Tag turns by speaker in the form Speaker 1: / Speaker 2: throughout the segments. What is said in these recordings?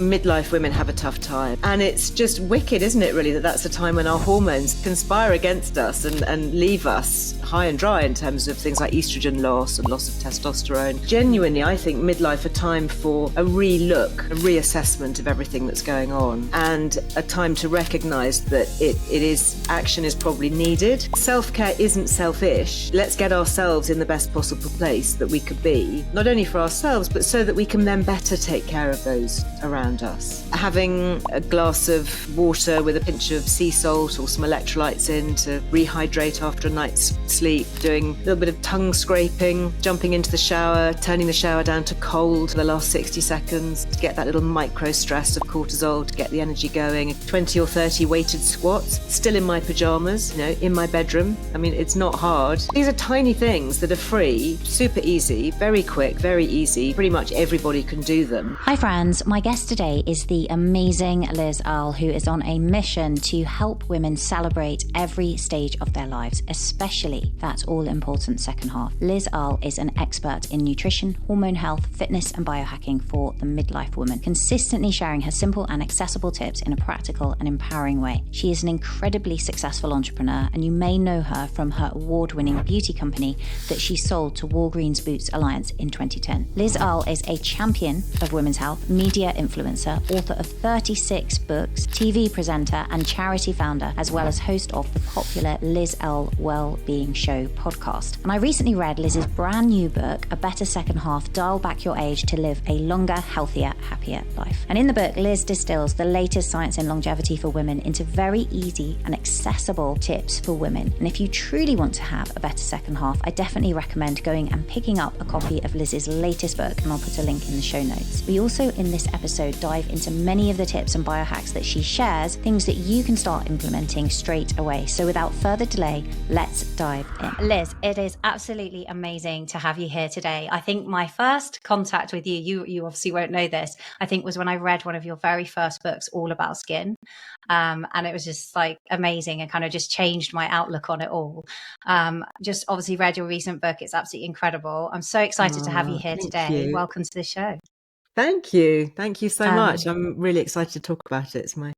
Speaker 1: Midlife women have a tough time, and it's just wicked, isn't it, really, that that's a time when our hormones conspire against us and leave us high and dry in terms of things like estrogen loss and loss of testosterone. Genuinely, I think midlife a time for a re-look, a reassessment of everything that's going on, and a time to recognise that action is probably needed. Self-care isn't selfish. Let's get ourselves in the best possible place that we could be, not only for ourselves, but so that we can then better take care of those around us. Having a glass of water with a pinch of sea salt or some electrolytes in to rehydrate after a night's sleep, doing a little bit of tongue scraping, jumping into the shower, turning the shower down to cold for the last 60 seconds to get that little micro stress of cortisol to get the energy going, 20 or 30 weighted squats, still in my pajamas, in my bedroom. I mean, it's not hard. These are tiny things that are free, super easy, very quick, very easy. Pretty much everybody can do them.
Speaker 2: Hi friends, my guest today is the amazing Liz Earle, who is on a mission to help women celebrate every stage of their lives, especially that all-important second half. Liz Earle is an expert in nutrition, hormone health, fitness and biohacking for the midlife woman, consistently sharing her simple and accessible tips in a practical and empowering way. She is an incredibly successful entrepreneur, and you may know her from her award-winning beauty company that she sold to Walgreens Boots Alliance in 2010. Liz Earle is a champion of women's health, media influencer, author of 36 books, TV presenter and charity founder, as well as host of the popular Liz Earle Wellbeing Show podcast. And I recently read Liz's brand new book, A Better Second Half, Dial Back Your Age to Live a Longer, Healthier, Happier Life. And in the book, Liz distills the latest science in longevity for women into very easy and accessible tips for women. And if you truly want to have a better second half, I definitely recommend going and picking up a copy of Liz's latest book, and I'll put a link in the show notes. We also, in this episode, dive into many of the tips and biohacks that she shares, things that you can start implementing straight away. So without further delay, let's dive in. Liz, it is absolutely amazing to have you here today. I think my first contact with you obviously won't know this, I think was when I read one of your very first books, all about skin. And it was just like amazing and kind of just changed my outlook on it all. Just obviously read your recent book. It's absolutely incredible. I'm so excited to have you here today.
Speaker 1: You.
Speaker 2: Welcome to the show.
Speaker 1: Thank you. Thank you so much. I'm really excited to talk about it. It's my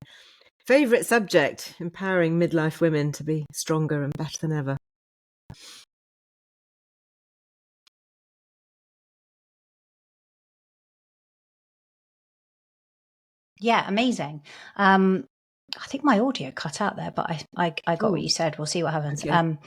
Speaker 1: favourite subject, empowering midlife women to be stronger and better than ever.
Speaker 2: Yeah, amazing. I think my audio cut out there, but I got what you said. We'll see what happens. Okay.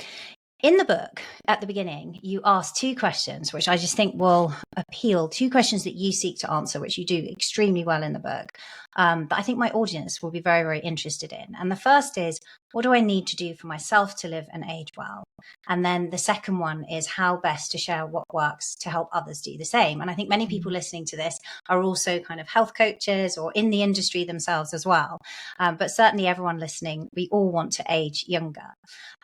Speaker 2: In the book, at the beginning, you ask two questions, which I just think will appeal, two questions that you seek to answer, which you do extremely well in the book, that I think my audience will be very, very interested in. And the first is, what do I need to do for myself to live and age well? And then the second one is how best to share what works to help others do the same. And I think many people listening to this are also kind of health coaches or in the industry themselves as well. But certainly everyone listening, we all want to age younger.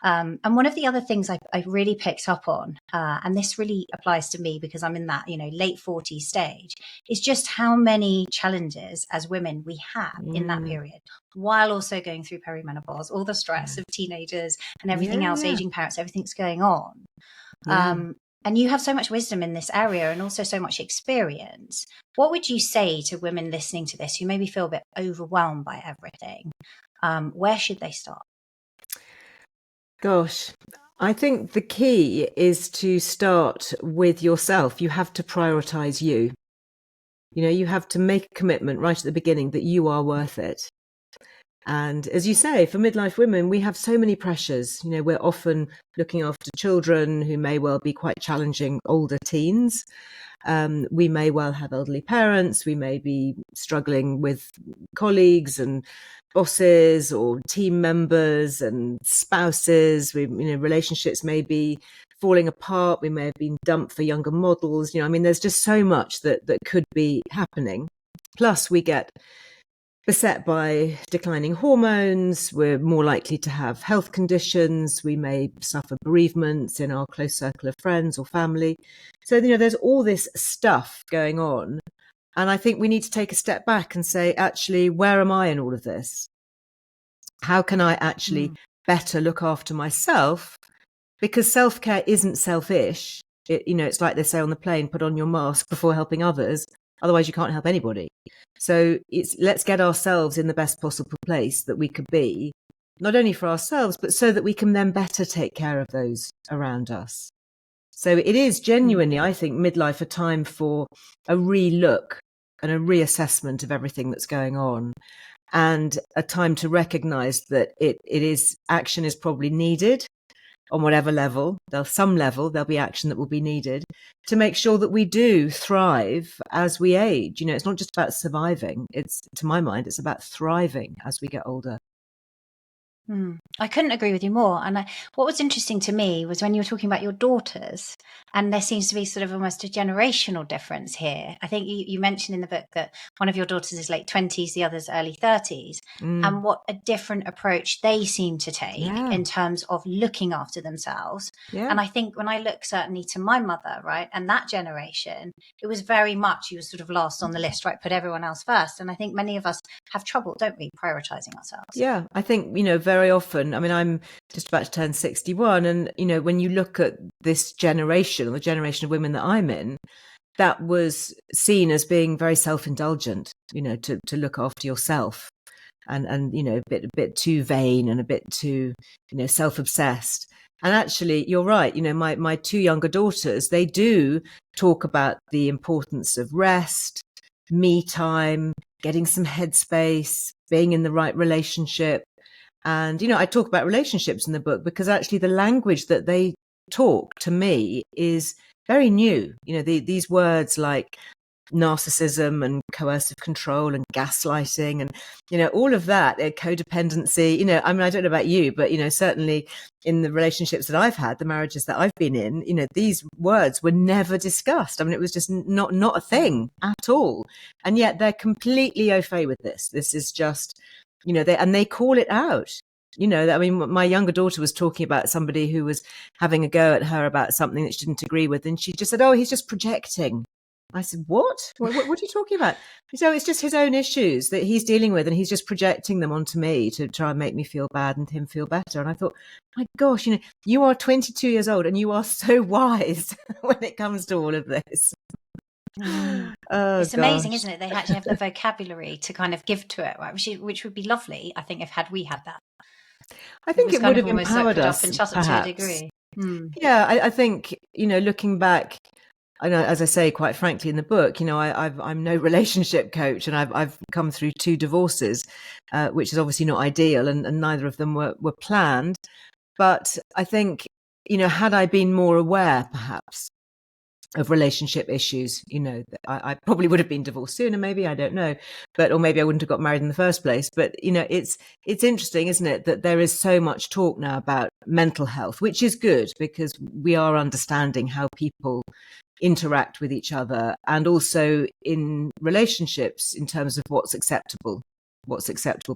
Speaker 2: And one of the other things I really picked up on, and this really applies to me because I'm in that, late 40s stage, is just how many challenges as women we have in that period, while also going through perimenopause, all the stress of teenagers and everything else, aging parents, everything's going on. And you have so much wisdom in this area and also so much experience. What would you say to women listening to this who maybe feel a bit overwhelmed by everything? Where should they start?
Speaker 1: Gosh, I think the key is to start with yourself. You have to prioritize you. You have to make a commitment right at the beginning that you are worth it. And as you say, for midlife women, we have so many pressures. We're often looking after children who may well be quite challenging older teens. We may well have elderly parents. We may be struggling with colleagues and bosses or team members and spouses. Relationships may be falling apart. We may have been dumped for younger models. There's just so much that could be happening. Plus, we get beset by declining hormones. We're more likely to have health conditions. We may suffer bereavements in our close circle of friends or family. So, there's all this stuff going on. And I think we need to take a step back and say, actually, where am I in all of this? How can I actually better look after myself? Because self-care isn't selfish. It's like they say on the plane, put on your mask before helping others. Otherwise you can't help anybody. So let's get ourselves in the best possible place that we could be, not only for ourselves, but so that we can then better take care of those around us. So it is genuinely, I think, midlife a time for a re-look and a reassessment of everything that's going on, and a time to recognize that action is probably needed on whatever level. There'll be action that will be needed to make sure that we do thrive as we age. It's not just about surviving. To my mind, it's about thriving as we get older.
Speaker 2: I couldn't agree with you more. And what was interesting to me was when you were talking about your daughters, and there seems to be sort of almost a generational difference here. I think you mentioned in the book that one of your daughters is late 20s, the other's early 30s, and what a different approach they seem to take in terms of looking after themselves. And I think when I look certainly to my mother, right, and that generation, it was very much, you were sort of last on the list, right, put everyone else first. And I think many of us have trouble, don't we, prioritizing ourselves?
Speaker 1: Yeah, I think, very often, I'm just about to turn 61. And, when you look at this generation, or the generation of women that I'm in, that was seen as being very self-indulgent, to look after yourself, and a bit too vain and a bit too, self-obsessed. And actually, you're right. My two younger daughters, they do talk about the importance of rest, me time, getting some headspace, being in the right relationship. And, I talk about relationships in the book because actually the language that they talk to me is very new. These words like narcissism and coercive control and gaslighting and, all of that, codependency, I don't know about you, but, certainly in the relationships that I've had, the marriages that I've been in, these words were never discussed. It was just not a thing at all. And yet they're completely au fait with this. This is just, they call it out. My younger daughter was talking about somebody who was having a go at her about something that she didn't agree with. And she just said, "Oh, he's just projecting." I said, What are you talking about? So it's just his own issues that he's dealing with, and he's just projecting them onto me to try and make me feel bad and him feel better. And I thought, my gosh, you are 22 years old and you are so wise when it comes to all of this.
Speaker 2: It's amazing, isn't it? They actually have the vocabulary to kind of give to it, right? Which would be lovely, I think, if we had that.
Speaker 1: I think it would have empowered us,
Speaker 2: to a degree.
Speaker 1: Yeah, I think, looking back, I know, as I say, quite frankly, in the book, I'm no relationship coach, and I've come through 2 divorces, which is obviously not ideal, and neither of them were planned. But I think, had I been more aware, perhaps, of relationship issues, I probably would have been divorced sooner, maybe, I don't know, or maybe I wouldn't have got married in the first place. But, it's interesting, isn't it, that there is so much talk now about mental health, which is good because we are understanding how people interact with each other, and also in relationships in terms of what's acceptable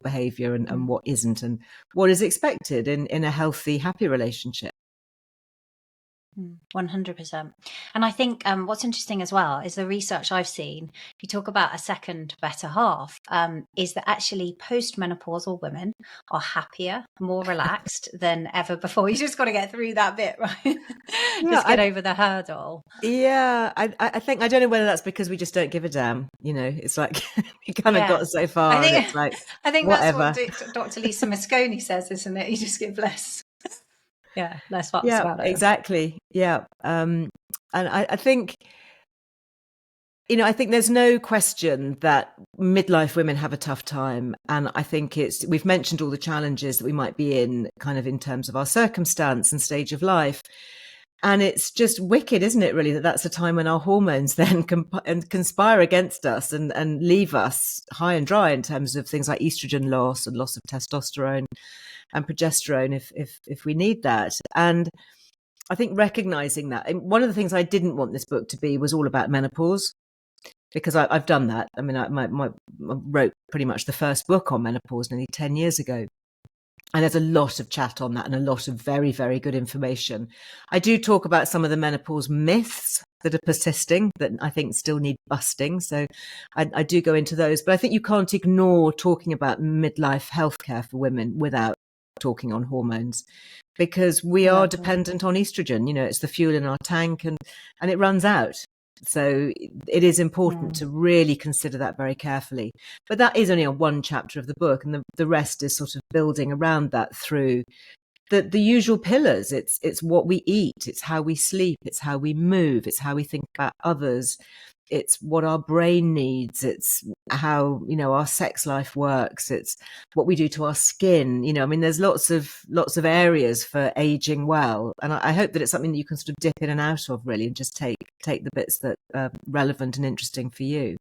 Speaker 1: behavior and what isn't, and what is expected in a healthy, happy relationship.
Speaker 2: 100%. And I think what's interesting as well is the research I've seen. If you talk about a second better half, is that actually postmenopausal women are happier, more relaxed than ever before. You just got to get through that bit, right? Just get over the hurdle.
Speaker 1: Yeah, I think, I don't know whether that's because we just don't give a damn. It's like we kind of got so far. I think
Speaker 2: whatever. That's what Dr. Lisa Mosconi says, isn't it? You just give less. Yeah, less fucks about it.
Speaker 1: Exactly. Yeah. And I think, I think there's no question that midlife women have a tough time. And I think we've mentioned all the challenges that we might be in, kind of in terms of our circumstance and stage of life. And it's just wicked, isn't it, really, that that's a time when our hormones then conspire against us and leave us high and dry in terms of things like estrogen loss and loss of testosterone and progesterone if we need that. And I think recognizing that, and one of the things I didn't want this book to be was all about menopause, because I've done that. I wrote pretty much the first book on menopause nearly 10 years ago. And there's a lot of chat on that and a lot of very, very good information. I do talk about some of the menopause myths that are persisting that I think still need busting. So I do go into those. But I think you can't ignore talking about midlife healthcare for women without talking on hormones, because we are dependent on estrogen. It's the fuel in our tank, and it runs out. So it is important to really consider that very carefully. But that is only a one chapter of the book, and the rest is sort of building around that through the usual pillars. It's what we eat, it's how we sleep, it's how we move, it's how we think about others, it's what our brain needs, it's how, you know, our sex life works, it's what we do to our skin. You know, I mean, there's lots of areas for aging well, and I hope that it's something that you can sort of dip in and out of, really, and just take the bits that are relevant and interesting for you.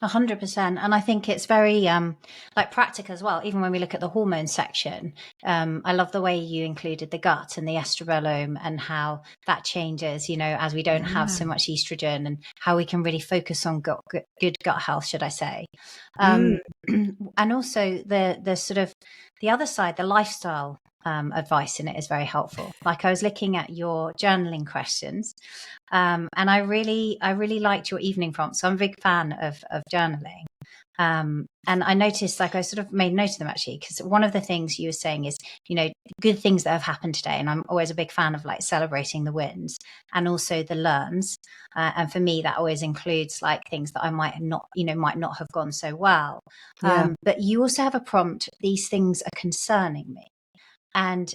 Speaker 2: 100%. And I think it's very like practical as well. Even when we look at the hormone section, I love the way you included the gut and the estrogen and how that changes, you know, as we don't have so much estrogen, and how we can really focus on good gut health, should I say. And also the sort of the other side, the lifestyle advice in it is very helpful. Like, I was looking at your journaling questions, and I really liked your evening prompts. So I'm a big fan of journaling. And I noticed, like, I sort of made note of them actually, because one of the things you were saying is, you know, good things that have happened today. And I'm always a big fan of like celebrating the wins and also the learns. And for me, that always includes like things that I might not have gone so well. But you also have a prompt, these things are concerning me. And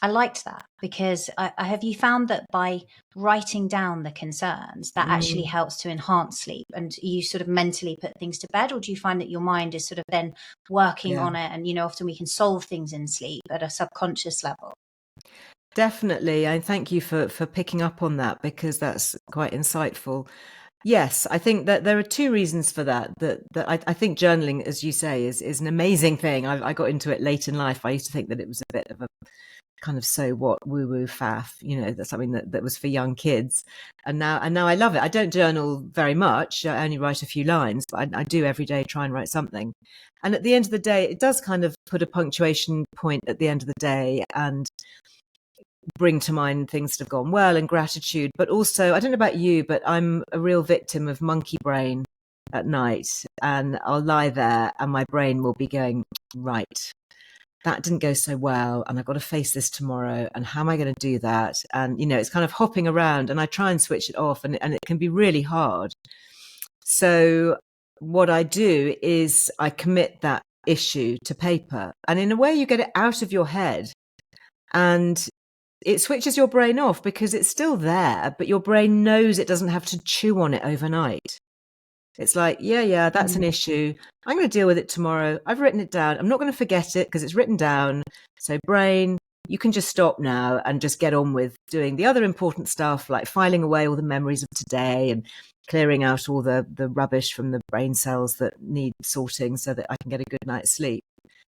Speaker 2: I liked that, because have you found that by writing down the concerns, that actually helps to enhance sleep, and you sort of mentally put things to bed? Or do you find that your mind is sort of then working on it? And, you know, often we can solve things in sleep at a subconscious level.
Speaker 1: Definitely. And thank you for picking up on that, because that's quite insightful. Yes, I think that there are two reasons for that. That I think journaling, as you say, is an amazing thing. I got into it late in life. I used to think that it was a bit of a kind of so what woo-woo faff, you know, that's something that was for young kids. And now I love it. I don't journal very much. I only write a few lines, but I do every day try and write something. And at the end of the day, it does kind of put a punctuation point at the end of the day and bring to mind things that have gone well and gratitude. But also, I don't know about you, but I'm a real victim of monkey brain at night, and I'll lie there and my brain will be going, right, that didn't go so well, and I've got to face this tomorrow, and how am I going to do that? And, you know, it's kind of hopping around, and I try and switch it off, and it can be really hard. So what I do is I commit that issue to paper, and in a way you get it out of your head, and it switches your brain off, because it's still there, but your brain knows it doesn't have to chew on it overnight. It's like, yeah, that's an issue. I'm going to deal with it tomorrow. I've written it down. I'm not going to forget it because it's written down. So brain, you can just stop now and just get on with doing the other important stuff, like filing away all the memories of today and clearing out all the rubbish from the brain cells that need sorting, so that I can get a good night's sleep.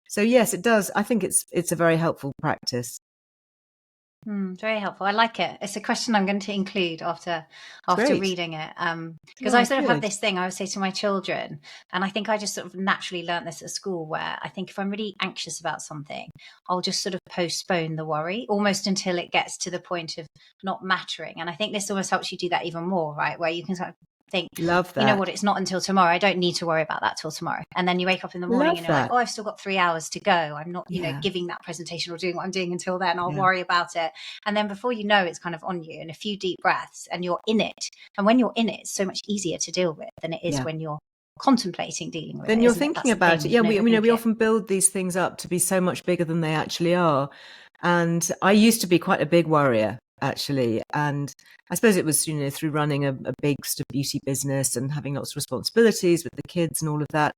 Speaker 1: So yes, it does. I think it's a very helpful practice.
Speaker 2: Very helpful. I like it. It's a question I'm going to include after reading it. Because I sort of have this thing I would say to my children, and I think I just sort of naturally learned this at school, where I think if I'm really anxious about something, I'll just sort of postpone the worry almost until it gets to the point of not mattering. And I think this almost helps you do that even more, right? Where you can sort of think,
Speaker 1: love that.
Speaker 2: You know what, it's not until tomorrow. I don't need to worry about that till tomorrow. And then you wake up in the morning and you're like, oh, I've still got 3 hours to go. I'm not, you know, giving that presentation or doing what I'm doing until then. I'll worry about it. And then before you know, it's kind of on you, and a few deep breaths and you're in it. And when you're in it, it's so much easier to deal with than it is when you're contemplating dealing with it.
Speaker 1: Then you're thinking about it. Yeah, we often build these things up to be so much bigger than they actually are. And I used to be quite a big worrier, actually. And I suppose it was, you know, through running a big sort of beauty business and having lots of responsibilities with the kids and all of that.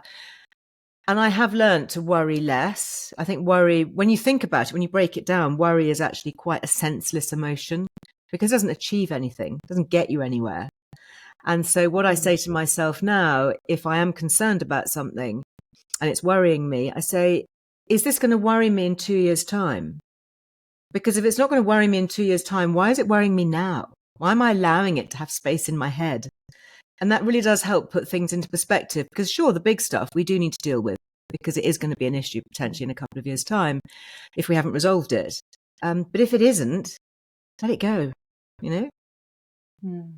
Speaker 1: And I have learned to worry less. I think worry, when you think about it, when you break it down, worry is actually quite a senseless emotion, because it doesn't achieve anything, it doesn't get you anywhere. And so what I say to myself now, if I am concerned about something and it's worrying me, I say, is this going to worry me in 2 years' time? Because if it's not going to worry me in 2 years' time, why is it worrying me now? Why am I allowing it to have space in my head? And that really does help put things into perspective, because sure, the big stuff we do need to deal with, because it is going to be an issue potentially in a couple of years' time if we haven't resolved it. But if it isn't, let it go, you know?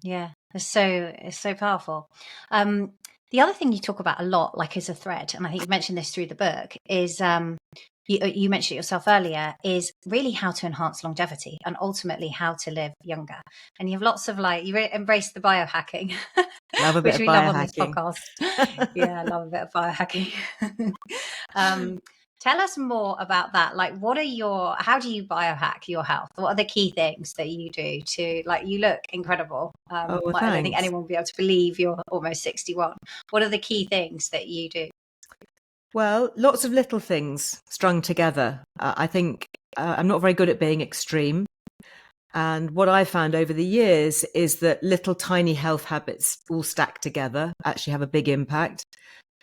Speaker 2: Yeah, it's so powerful. The other thing you talk about a lot, like as a thread, and I think you mentioned this through the book, is you mentioned it yourself earlier, is really how to enhance longevity and ultimately how to live younger. And you have lots of you embrace the biohacking,
Speaker 1: Love a bit
Speaker 2: which
Speaker 1: of
Speaker 2: we love on this
Speaker 1: biohacking.
Speaker 2: podcast. Yeah, I love a bit of biohacking. Tell us more about that. How do you biohack your health? What are the key things that you do to, you look incredible.
Speaker 1: Oh, well,
Speaker 2: I don't think
Speaker 1: thanks.
Speaker 2: anyone will be able to believe you're almost 61. What are the key things that you do?
Speaker 1: Well, lots of little things strung together. I think I'm not very good at being extreme. And what I found over the years is that little tiny health habits all stacked together actually have a big impact.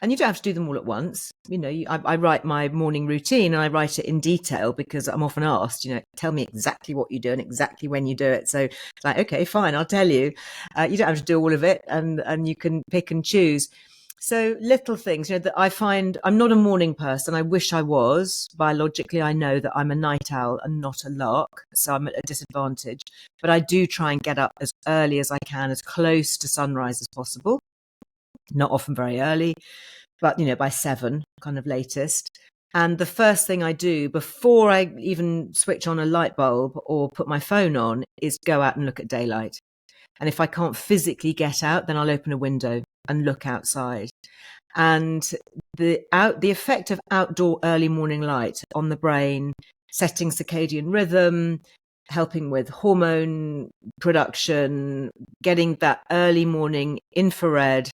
Speaker 1: And you don't have to do them all at once. I write my morning routine and I write it in detail because I'm often asked, tell me exactly what you do and exactly when you do it. So okay, fine, I'll tell you. You don't have to do all of it and you can pick and choose. So little things, that I find I'm not a morning person. I wish I was. Biologically, I know that I'm a night owl and not a lark. So I'm at a disadvantage. But I do try and get up as early as I can, as close to sunrise as possible. Not often very early, but, by 7, kind of latest. And the first thing I do before I even switch on a light bulb or put my phone on is go out and look at daylight. And if I can't physically get out, then I'll open a window and look outside. And the effect of outdoor early morning light on the brain, setting circadian rhythm, helping with hormone production, getting that early morning infrared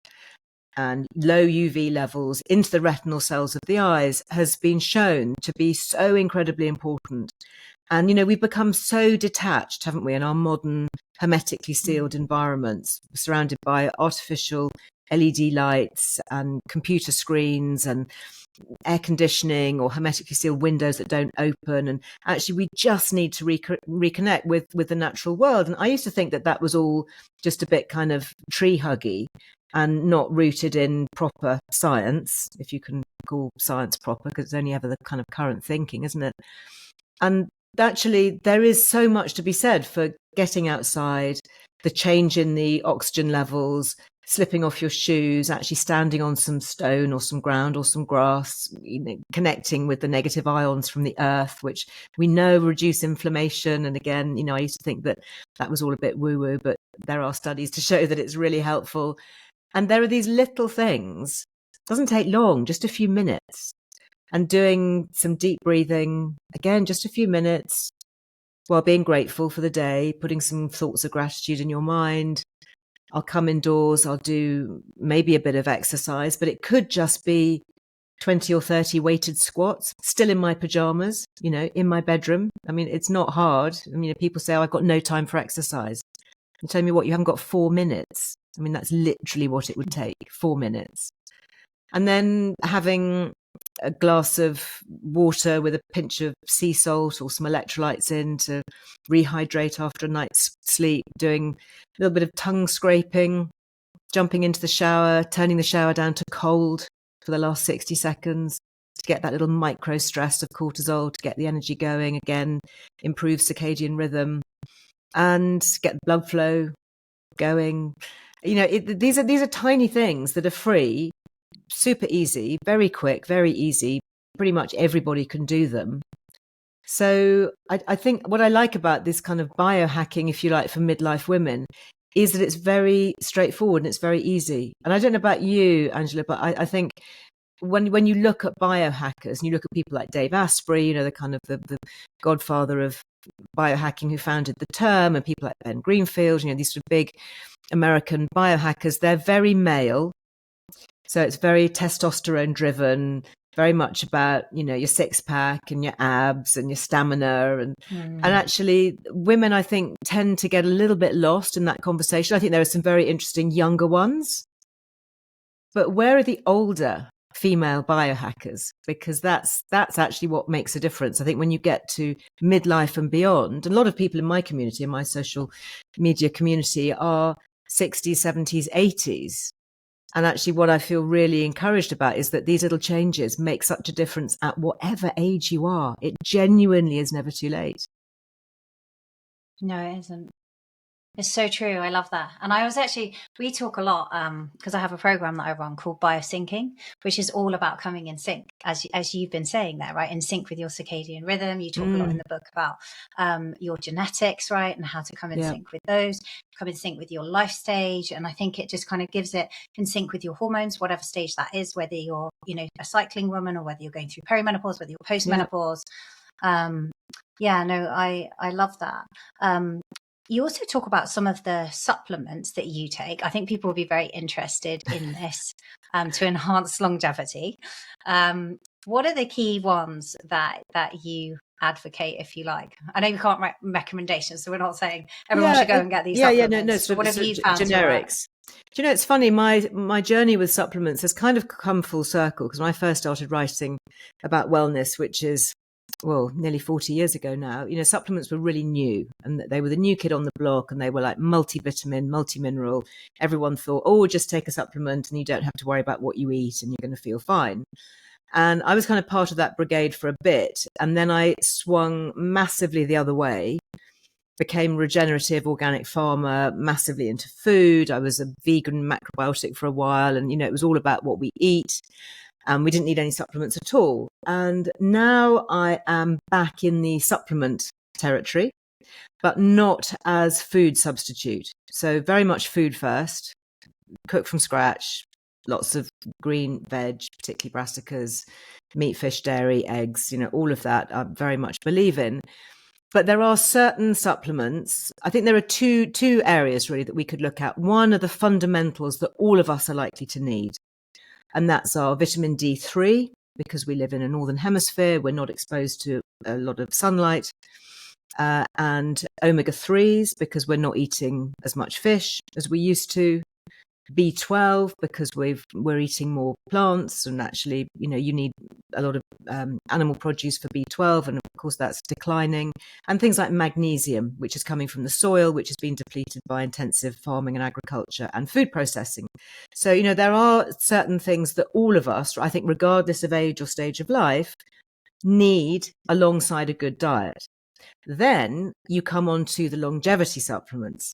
Speaker 1: and low UV levels into the retinal cells of the eyes has been shown to be so incredibly important. And, we've become so detached, haven't we, in our modern hermetically sealed environments, surrounded by artificial LED lights and computer screens and air conditioning or hermetically sealed windows that don't open. And actually, we just need to reconnect with the natural world. And I used to think that was all just a bit kind of tree huggy and not rooted in proper science, if you can call science proper, because it's only ever the kind of current thinking, isn't it? And actually, there is so much to be said for getting outside, the change in the oxygen levels, slipping off your shoes, actually standing on some stone or some ground or some grass, connecting with the negative ions from the earth, which we know reduce inflammation. And again, I used to think that was all a bit woo-woo, but there are studies to show that it's really helpful. And there are these little things. It doesn't take long, just a few minutes. And doing some deep breathing, again, just a few minutes, while being grateful for the day, putting some thoughts of gratitude in your mind. I'll come indoors, I'll do maybe a bit of exercise, but it could just be 20 or 30 weighted squats, still in my pajamas, in my bedroom. I mean, it's not hard. I mean, people say, I've got no time for exercise. You tell me what, you haven't got 4 minutes. I mean, that's literally what it would take, 4 minutes. And then having a glass of water with a pinch of sea salt or some electrolytes in to rehydrate after a night's sleep, doing a little bit of tongue scraping, jumping into the shower, turning the shower down to cold for the last 60 seconds to get that little micro stress of cortisol, to get the energy going again, improve circadian rhythm and get the blood flow going. These are tiny things that are free, super easy, very quick, very easy. Pretty much everybody can do them. So I think what I like about this kind of biohacking, if you like, for midlife women is that it's very straightforward and it's very easy. And I don't know about you, Angela, but I think when you look at biohackers and you look at people like Dave Asprey, the kind of the godfather of biohacking who founded the term, and people like Ben Greenfield, these sort of big American biohackers, they're very male. So it's very testosterone driven, very much about, your six pack and your abs and your stamina. And actually women, I think, tend to get a little bit lost in that conversation. I think there are some very interesting younger ones, but where are the older female biohackers? Because that's actually what makes a difference. I think when you get to midlife and beyond, and a lot of people in my community, in my social media community, are 60s, 70s, 80s. And actually what I feel really encouraged about is that these little changes make such a difference at whatever age you are. It genuinely is never too late.
Speaker 2: No, it isn't. It's so true. I love that. And I was actually, we talk a lot because I have a program that I run called biosyncing, which is all about coming in sync, as you've been saying there, right? In sync with your circadian rhythm. You talk a lot in the book about your genetics, right? And how to come in sync with those, come in sync with your life stage. And I think it just kind of gives it in sync with your hormones, whatever stage that is, whether you're, you know, a cycling woman or whether you're going through perimenopause, whether you're postmenopause. I love that. You also talk about some of the supplements that you take. I think people will be very interested in this to enhance longevity. What are the key ones that you advocate, if you like? I know you can't write recommendations, so we're not saying everyone should go and get these supplements.
Speaker 1: So
Speaker 2: what have you found?
Speaker 1: Generics. Do you know, it's funny, my journey with supplements has kind of come full circle, because when I first started writing about wellness, which is, well, nearly 40 years ago now, you know, supplements were really new, and they were the new kid on the block, and they were like multivitamin, multimineral. Everyone thought, oh, just take a supplement and you don't have to worry about what you eat and you're going to feel fine. And I was kind of part of that brigade for a bit. And then I swung massively the other way, became regenerative organic farmer, massively into food. I was a vegan macrobiotic for a while. And, you know, it was all about what we eat. And we didn't need any supplements at all. And now I am back in the supplement territory, but not as food substitute. So very much food first, cook from scratch, lots of green veg, particularly brassicas, meat, fish, dairy, eggs, you know, all of that I very much believe in. But there are certain supplements. I think there are two areas really that we could look at. One are the fundamentals that all of us are likely to need. And that's our vitamin D3, because we live in a northern hemisphere. We're not exposed to a lot of sunlight. And omega-3s, because we're not eating as much fish as we used to. B12, because we're eating more plants, and actually, you know, you need a lot of animal produce for B12, and of course that's declining. And things like magnesium, which is coming from the soil, which has been depleted by intensive farming and agriculture and food processing. So, you know, there are certain things that all of us, I think, regardless of age or stage of life, need alongside a good diet. Then you come on to the longevity supplements.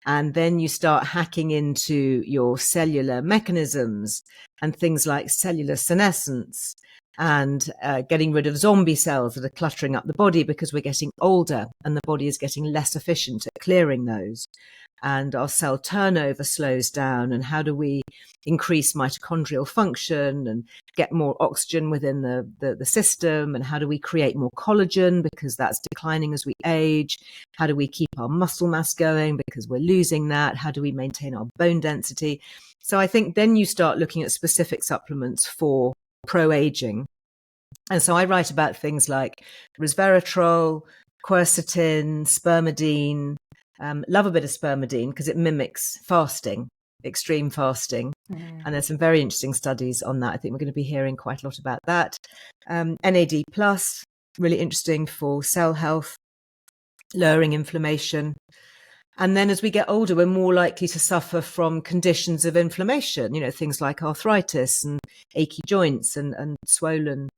Speaker 1: And then you start hacking into your cellular mechanisms and things like cellular senescence, and getting rid of zombie cells that are cluttering up the body because we're getting older and the body is getting less efficient at clearing those. And our cell turnover slows down. And how do we increase mitochondrial function and get more oxygen within the system? And how do we create more collagen, because that's declining as we age? How do we keep our muscle mass going, because we're losing that? How do we maintain our bone density? So I think then you start looking at specific supplements for pro-aging. And so I write about things like resveratrol, quercetin, spermidine. Love a bit of spermidine because it mimics fasting, extreme fasting. And there's some very interesting studies on that. I think we're going to be hearing quite a lot about that. NAD+, really interesting for cell health, lowering inflammation. And then as we get older, we're more likely to suffer from conditions of inflammation, you know, things like arthritis and achy joints and swollen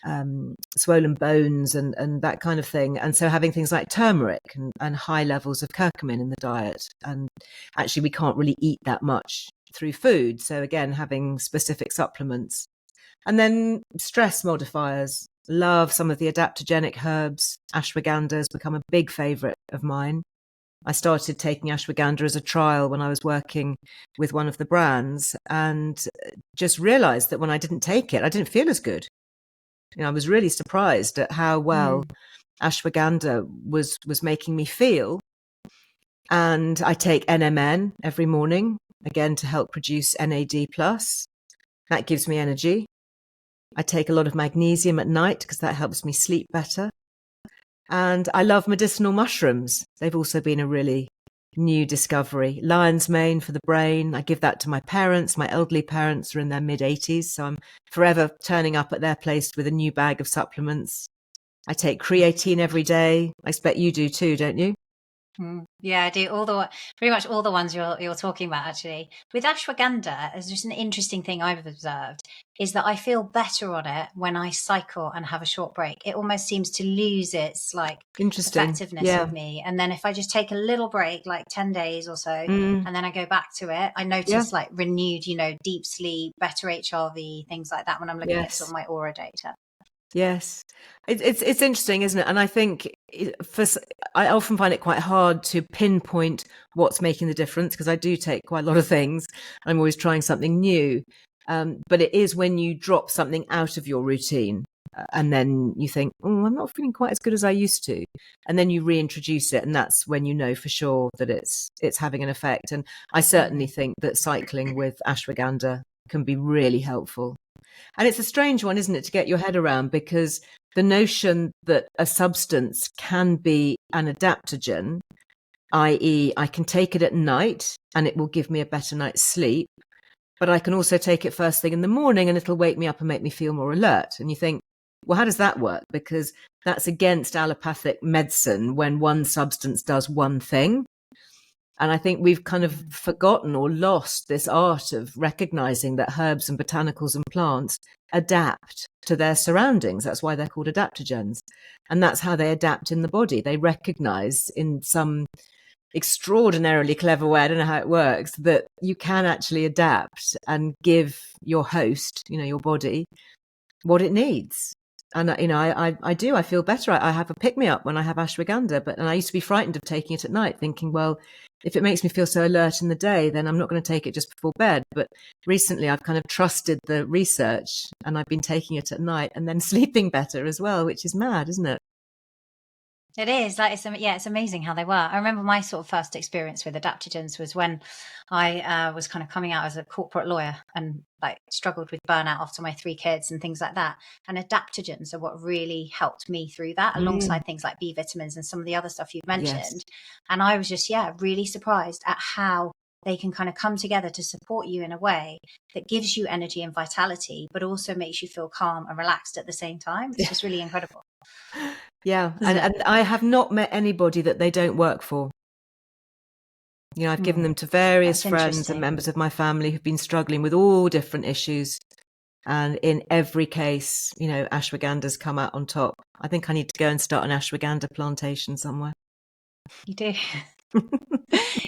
Speaker 1: bones and that kind of thing. And so having things like turmeric and high levels of curcumin in the diet. And actually we can't really eat that much through food. So again, having specific supplements. And then stress modifiers. Love some of the adaptogenic herbs. Ashwagandha has become a big favorite of mine. I started taking ashwagandha as a trial when I was working with one of the brands, and just realized that when I didn't take it, I didn't feel as good. You know, I was really surprised at how well ashwagandha was making me feel. And I take NMN every morning, again, to help produce NAD+. That gives me energy. I take a lot of magnesium at night because that helps me sleep better. And I love medicinal mushrooms. They've also been a really new discovery. Lion's mane for the brain. I give that to my parents. My elderly parents are in their mid-80s, so I'm forever turning up at their place with a new bag of supplements. I take creatine every day. I expect you do too, don't you?
Speaker 2: Yeah, I do pretty much all the ones you're talking about. Actually, with ashwagandha, there's just an interesting thing I've observed is that I feel better on it when I cycle and have a short break. It almost seems to lose its like
Speaker 1: Interesting.
Speaker 2: effectiveness
Speaker 1: Yeah.
Speaker 2: with me, and then if I just take a little break, like 10 days or so, and then I go back to it, I notice like renewed, deep sleep, better HRV, things like that when I'm looking at sort of my aura data.
Speaker 1: Yes, it's interesting, isn't it? And I think I often find it quite hard to pinpoint what's making the difference, because I do take quite a lot of things. I'm always trying something new, but it is when you drop something out of your routine, and then you think, "Oh, I'm not feeling quite as good as I used to," and then you reintroduce it, and that's when you know for sure that it's having an effect. And I certainly think that cycling with ashwagandha can be really helpful. And it's a strange one, isn't it, to get your head around, because the notion that a substance can be an adaptogen, i.e., I can take it at night and it will give me a better night's sleep, but I can also take it first thing in the morning and it'll wake me up and make me feel more alert. And you think, well, how does that work? Because that's against allopathic medicine when one substance does one thing. And I think we've kind of forgotten or lost this art of recognizing that herbs and botanicals and plants adapt to their surroundings. That's why they're called adaptogens. And that's how they adapt in the body. They recognize in some extraordinarily clever way, I don't know how it works, that you can actually adapt and give your host, your body, what it needs. And, I do. I feel better. I have a pick-me-up when I have ashwagandha, and I used to be frightened of taking it at night, thinking, well, if it makes me feel so alert in the day, then I'm not going to take it just before bed. But recently I've kind of trusted the research, and I've been taking it at night and then sleeping better as well, which is mad, isn't it?
Speaker 2: It is like it's amazing how they work. I remember my sort of first experience with adaptogens was when I was kind of coming out as a corporate lawyer and like struggled with burnout after my 3 kids and things like that. And adaptogens are what really helped me through that, alongside things like B vitamins and some of the other stuff you've mentioned. Yes. And I was just really surprised at how they can kind of come together to support you in a way that gives you energy and vitality, but also makes you feel calm and relaxed at the same time. It's just really incredible.
Speaker 1: Yeah. And I have not met anybody that they don't work for. I've given them to various friends and members of my family who've been struggling with all different issues. And in every case, ashwagandha's come out on top. I think I need to go and start an ashwagandha plantation somewhere.
Speaker 2: You do.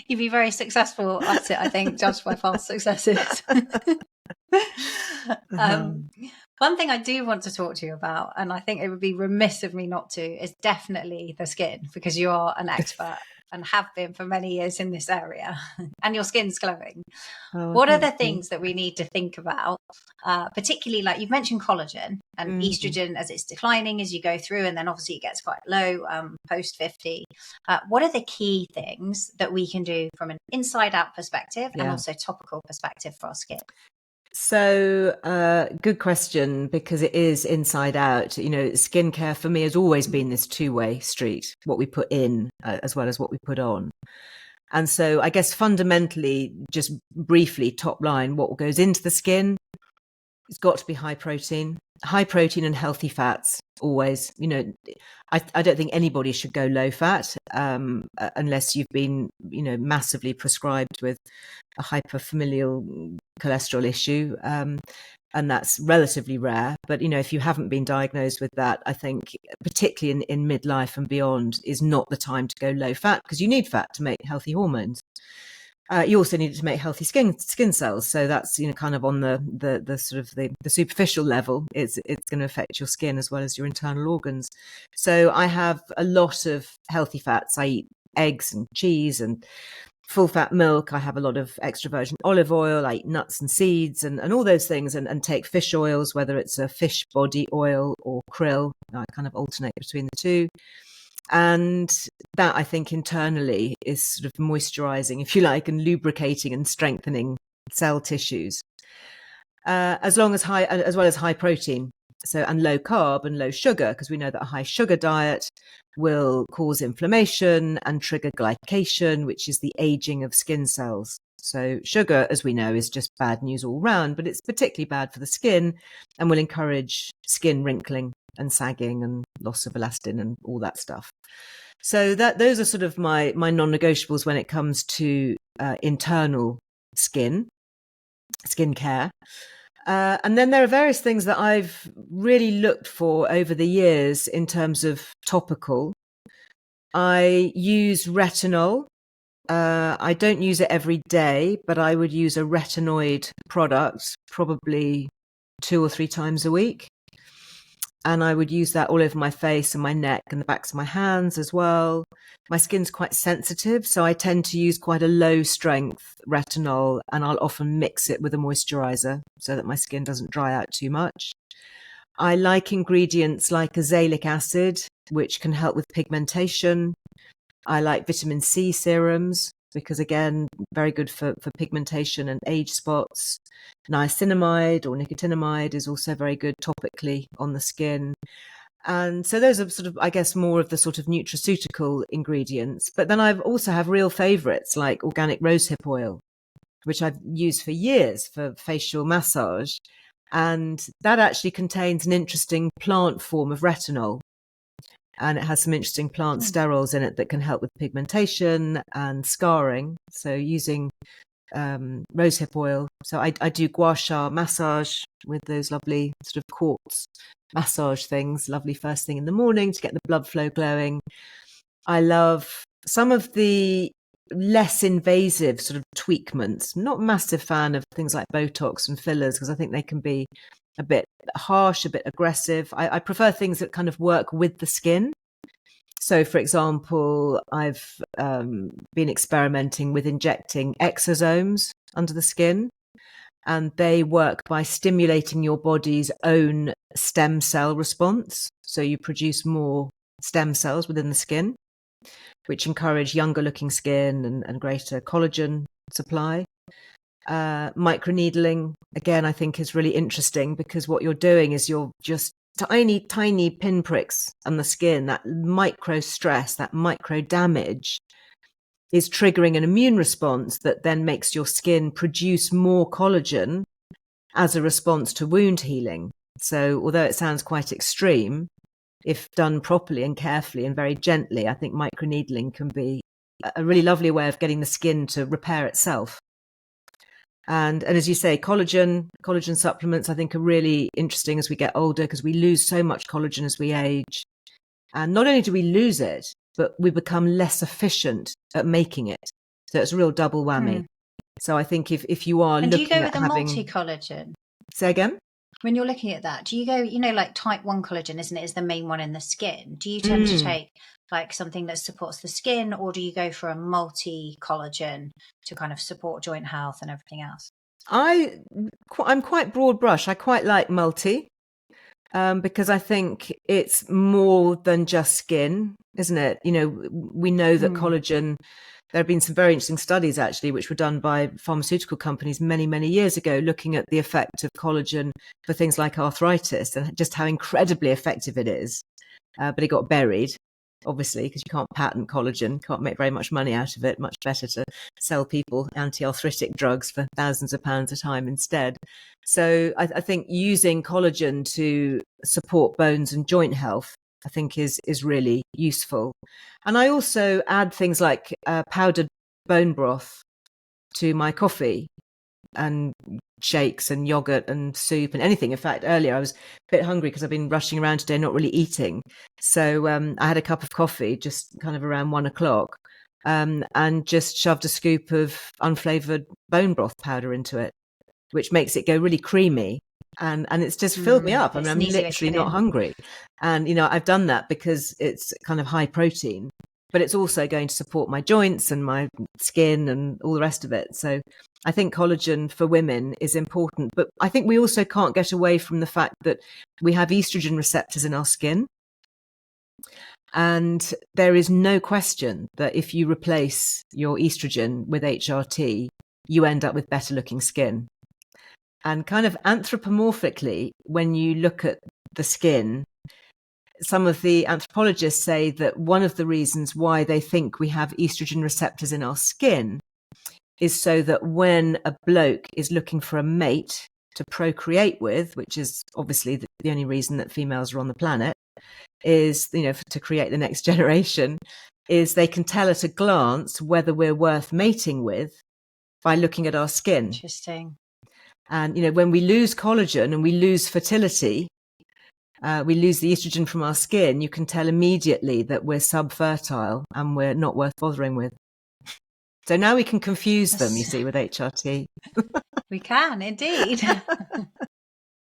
Speaker 2: You'd be very successful at it, I think, judged by past successes. One thing I do want to talk to you about, and I think it would be remiss of me not to, is definitely the skin, because you are an expert and have been for many years in this area, and your skin's glowing. What are the things that we need to think about, particularly, like you've mentioned collagen and estrogen as it's declining as you go through, and then obviously it gets quite low post 50. What are the key things that we can do from an inside out perspective and also topical perspective for our skin?
Speaker 1: So good question, because it is inside out. Skincare for me has always been this two-way street, what we put in as well as what we put on. And so I guess fundamentally, just briefly, top line, what goes into the skin, it's got to be high protein and healthy fats always. I don't think anybody should go low fat unless you've been, massively prescribed with a hyperfamilial cholesterol issue. And that's relatively rare. But, if you haven't been diagnosed with that, I think particularly in midlife and beyond is not the time to go low fat, because you need fat to make healthy hormones. You also need it to make healthy skin cells. So that's, kind of on the sort of the superficial level. It's going to affect your skin as well as your internal organs. So I have a lot of healthy fats. I eat eggs and cheese and full fat milk. I have a lot of extra virgin olive oil. I eat nuts and seeds and all those things, and take fish oils, whether it's a fish body oil or krill. I kind of alternate between the two. And that, I think, internally is sort of moisturizing, if you like, and lubricating and strengthening cell tissues, as well as high protein. So, and low carb and low sugar, because we know that a high sugar diet will cause inflammation and trigger glycation, which is the aging of skin cells. So sugar, as we know, is just bad news all round, but it's particularly bad for the skin and will encourage skin wrinkling and sagging and loss of elastin and all that stuff. So those are sort of my non-negotiables when it comes to internal skincare. And then there are various things that I've really looked for over the years in terms of topical. I use retinol. I don't use it every day, but I would use a retinoid product probably 2 or 3 times a week. And I would use that all over my face and my neck and the backs of my hands as well. My skin's quite sensitive, so I tend to use quite a low strength retinol, and I'll often mix it with a moisturizer so that my skin doesn't dry out too much. I like ingredients like azelaic acid, which can help with pigmentation. I like vitamin C serums because, again, very good for pigmentation and age spots. Niacinamide or nicotinamide is also very good topically on the skin. And so those are sort of, I guess, more of the sort of nutraceutical ingredients. But then I also have real favorites like organic rosehip oil, which I've used for years for facial massage. And that actually contains an interesting plant form of retinol. And it has some interesting plant sterols in it that can help with pigmentation and scarring. So using rosehip oil. So I do gua sha massage with those lovely sort of quartz massage things, lovely first thing in the morning to get the blood flow glowing. I love some of the less invasive sort of tweakments. Not a massive fan of things like Botox and fillers because I think they can be a bit harsh, a bit aggressive. I prefer things that kind of work with the skin. So, for example, I've been experimenting with injecting exosomes under the skin, and they work by stimulating your body's own stem cell response. So you produce more stem cells within the skin, which encourage younger looking skin and greater collagen supply. Microneedling, again, I think is really interesting because what you're doing is you're just tiny pinpricks on the skin. That micro stress, that micro damage is triggering an immune response that then makes your skin produce more collagen as a response to wound healing. So although it sounds quite extreme, if done properly and carefully and very gently, I think microneedling can be a really lovely way of getting the skin to repair itself. And as you say, collagen supplements, I think, are really interesting as we get older because we lose so much collagen as we age. And not only do we lose it, but we become less efficient at making it. So it's a real double whammy. So I think if you are
Speaker 2: and
Speaker 1: looking
Speaker 2: do you go
Speaker 1: at
Speaker 2: with
Speaker 1: having...
Speaker 2: a multi-collagen?
Speaker 1: Say again?
Speaker 2: When you're looking at that, do you go, like type 1 collagen, isn't it, is the main one in the skin? Do you tend to take like something that supports the skin, or do you go for a multi-collagen to kind of support joint health and everything else?
Speaker 1: I'm quite broad brush. I quite like multi because I think it's more than just skin, isn't it? We know that collagen... There have been some very interesting studies, actually, which were done by pharmaceutical companies many, many years ago, looking at the effect of collagen for things like arthritis and just how incredibly effective it is. But it got buried, obviously, because you can't patent collagen, can't make very much money out of it. Much better to sell people anti-arthritic drugs for thousands of pounds a time instead. So I think using collagen to support bones and joint health, I think is really useful. And I also add things like powdered bone broth to my coffee and shakes and yogurt and soup and anything. In fact, earlier I was a bit hungry because I've been rushing around today, not really eating. So I had a cup of coffee just kind of around 1:00 and just shoved a scoop of unflavoured bone broth powder into it, which makes it go really creamy. And it's just filled me up. I mean, I'm literally not hungry. And, I've done that because it's kind of high protein, but it's also going to support my joints and my skin and all the rest of it. So I think collagen for women is important. But I think we also can't get away from the fact that we have estrogen receptors in our skin. And there is no question that if you replace your estrogen with HRT, you end up with better looking skin. And kind of anthropomorphically, when you look at the skin, some of the anthropologists say that one of the reasons why they think we have estrogen receptors in our skin is so that when a bloke is looking for a mate, to procreate with, which is obviously the only reason that females are on the planet, is, to create the next generation, is they can tell at a glance whether we're worth mating with by looking at our skin.
Speaker 2: Interesting.
Speaker 1: And, when we lose collagen and we lose fertility, we lose the estrogen from our skin, you can tell immediately that we're subfertile and we're not worth bothering with. So now we can confuse them, you see, with HRT.
Speaker 2: We can, indeed.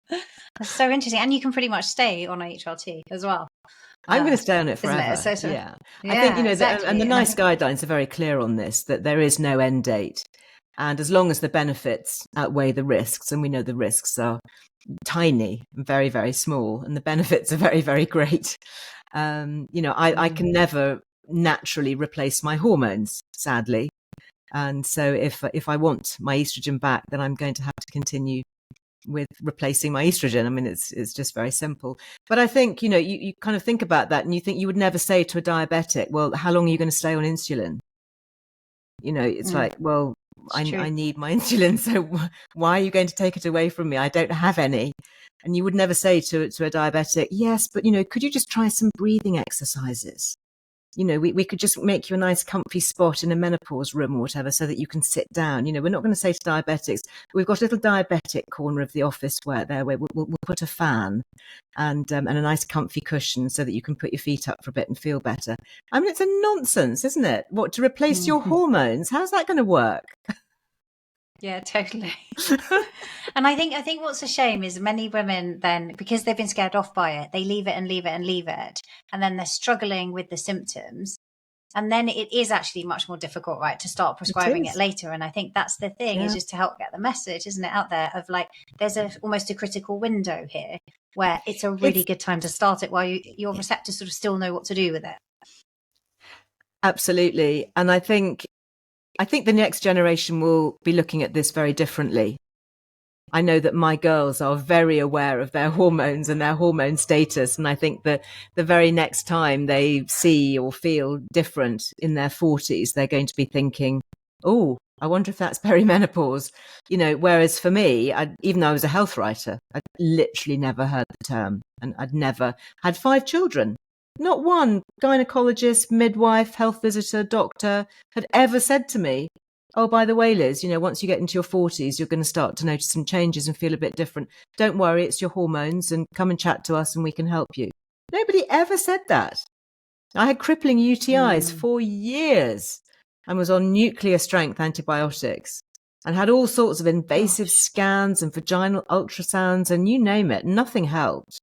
Speaker 2: That's so interesting. And you can pretty much stay on HRT as well.
Speaker 1: I'm going to stay on it forever. Yeah. I think,
Speaker 2: exactly.
Speaker 1: and the NICE guidelines are very clear on this, that there is no end date. And as long as the benefits outweigh the risks, and we know the risks are tiny and very, very small, and the benefits are very, very great. I can never naturally replace my hormones, sadly. And so if I want my estrogen back, then I'm going to have to continue with replacing my estrogen. I mean, it's just very simple. But I think, you kind of think about that and you think you would never say to a diabetic, well, how long are you going to stay on insulin? It's like, well, I need my insulin. So why are you going to take it away from me? I don't have any. And you would never say to a diabetic, yes, but, could you just try some breathing exercises? We could just make you a nice comfy spot in a menopause room or whatever so that you can sit down. We're not going to say to diabetics, we've got a little diabetic corner of the office where we'll put a fan and a nice comfy cushion so that you can put your feet up for a bit and feel better. I mean, it's a nonsense, isn't it? What, to replace your hormones? How's that going to work?
Speaker 2: Yeah, totally. And I think what's a shame is many women then, because they've been scared off by it, they leave it and leave it and leave it. And then they're struggling with the symptoms. And then it is actually much more difficult, right, to start prescribing it later. And I think that's the thing, is just to help get the message, isn't it, out there of like, there's almost a critical window here where it's a really good time to start it while your receptors sort of still know what to do with it.
Speaker 1: Absolutely. And I think the next generation will be looking at this very differently. I know that my girls are very aware of their hormones and their hormone status. And I think that the very next time they see or feel different in their 40s, they're going to be thinking, oh, I wonder if that's perimenopause. Whereas for me, even though I was a health writer, I'd literally never heard the term, and I'd never had 5 children. Not one gynecologist, midwife, health visitor, doctor had ever said to me, oh, by the way, Liz, once you get into your 40s, you're going to start to notice some changes and feel a bit different. Don't worry, it's your hormones, and come and chat to us and we can help you. Nobody ever said that. I had crippling UTIs for years and was on nuclear strength antibiotics and had all sorts of invasive scans and vaginal ultrasounds and you name it. Nothing helped.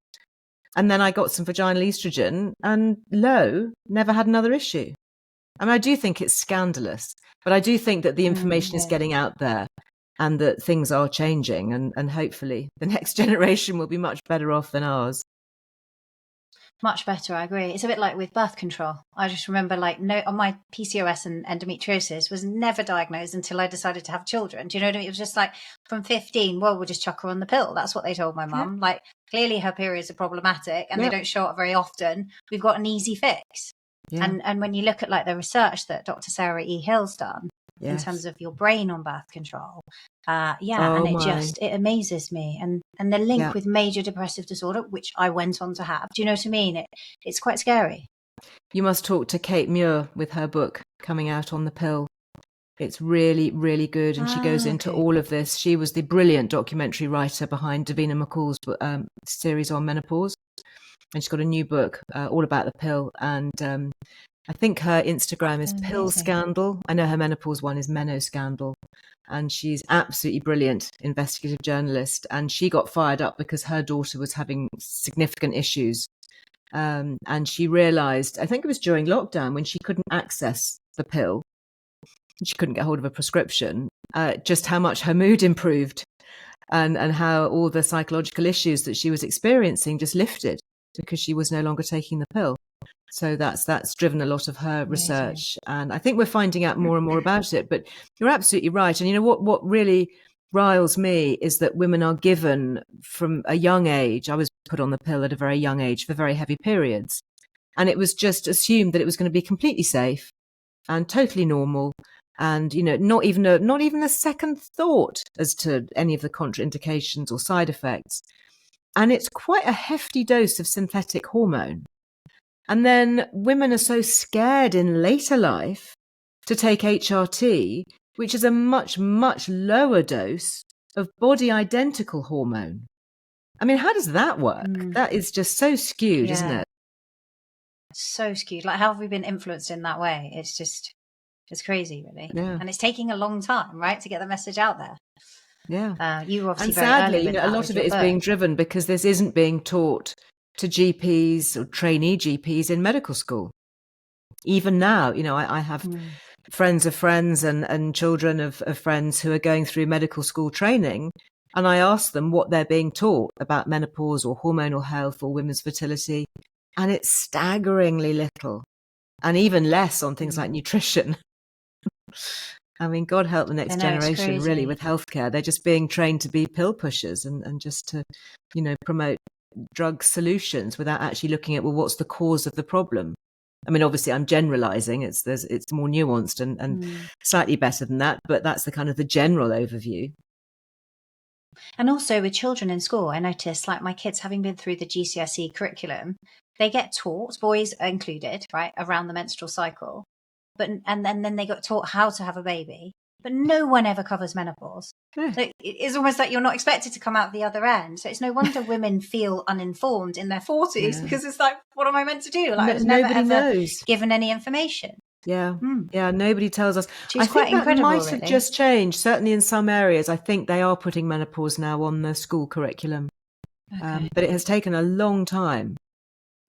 Speaker 1: And then I got some vaginal estrogen and never had another issue. I mean, I do think it's scandalous, but I do think that the information is getting out there and that things are changing, and hopefully the next generation will be much better off than ours.
Speaker 2: Much better, I agree. It's a bit like with birth control. I just remember on my PCOS and endometriosis was never diagnosed until I decided to have children. Do you know what I mean? It was just like from 15, well, we'll just chuck her on the pill. That's what they told my mum. Like, clearly her periods are problematic and they don't show up very often. We've got an easy fix. Yeah. And when you look at like the research that Dr. Sarah E. Hill's done in terms of your brain on birth control, it amazes me. And the link with major depressive disorder, which I went on to have, do you know what I mean? It's quite scary.
Speaker 1: You must talk to Kate Muir with her book coming out on the pill. It's really, really good. And she goes into all of this. She was the brilliant documentary writer behind Davina McCall's series on menopause. And she's got a new book all about the pill. And I think her Instagram is Pill Scandal. I know her menopause one is Meno Scandal. And she's absolutely brilliant investigative journalist. And she got fired up because her daughter was having significant issues. And she realized, I think it was during lockdown when she couldn't access the pill, she couldn't get hold of a prescription, just how much her mood improved and how all the psychological issues that she was experiencing just lifted because she was no longer taking the pill. So that's driven a lot of her research. And I think we're finding out more and more about it. But you're absolutely right. And what really riles me is that women are given from a young age. I was put on the pill at a very young age for very heavy periods. And it was just assumed that it was going to be completely safe and totally normal. And, not even a second thought as to any of the contraindications or side effects. And it's quite a hefty dose of synthetic hormone. And then women are so scared in later life to take HRT, which is a much, much lower dose of body identical hormone. I mean, how does that work? That is just so skewed, isn't it?
Speaker 2: So skewed. Like, how have we been influenced in that way? It's crazy, really.
Speaker 1: Yeah.
Speaker 2: And it's taking a long time, right, to get the message out there.
Speaker 1: Yeah.
Speaker 2: You were obviously
Speaker 1: and
Speaker 2: very
Speaker 1: sadly,
Speaker 2: early with
Speaker 1: a lot of it is being driven because this isn't being taught to GPs or trainee GPs in medical school. Even now, I have friends of friends and children of friends who are going through medical school training. And I ask them what they're being taught about menopause or hormonal health or women's fertility. And it's staggeringly little, and even less on things like nutrition. I mean, God help the next generation, really, with healthcare. They're just being trained to be pill pushers and just to, promote drug solutions without actually looking at, well, what's the cause of the problem? I mean, obviously, I'm generalizing. It's more nuanced and slightly better than that, but that's the kind of the general overview.
Speaker 2: And also with children in school, I noticed, like, my kids, having been through the GCSE curriculum, they get taught, boys included, right, around the menstrual cycle. And then they got taught how to have a baby, but no one ever covers menopause. So it's almost like you're not expected to come out the other end. So it's no wonder women feel uninformed in their 40s because it's like, what am I meant to do? Like, I was never ever given any information.
Speaker 1: Yeah. Yeah. Nobody tells us.
Speaker 2: I think that
Speaker 1: might have just changed. Certainly in some areas, I think they are putting menopause now on the school curriculum. But it has taken a long time.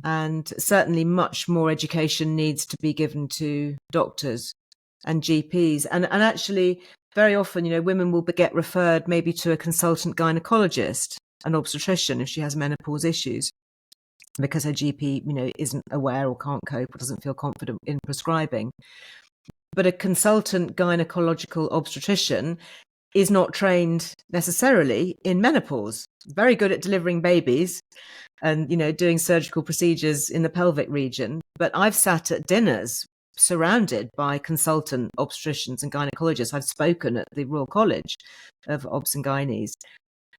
Speaker 1: And certainly much more education needs to be given to doctors and GPs. And actually, very often, women will get referred maybe to a consultant gynecologist, an obstetrician, if she has menopause issues, because her GP, isn't aware or can't cope or doesn't feel confident in prescribing. But a consultant gynecological obstetrician is not trained necessarily in menopause. Very good at delivering babies and, doing surgical procedures in the pelvic region. But I've sat at dinners surrounded by consultant obstetricians and gynecologists. I've spoken at the Royal College of Obs and Gynaes.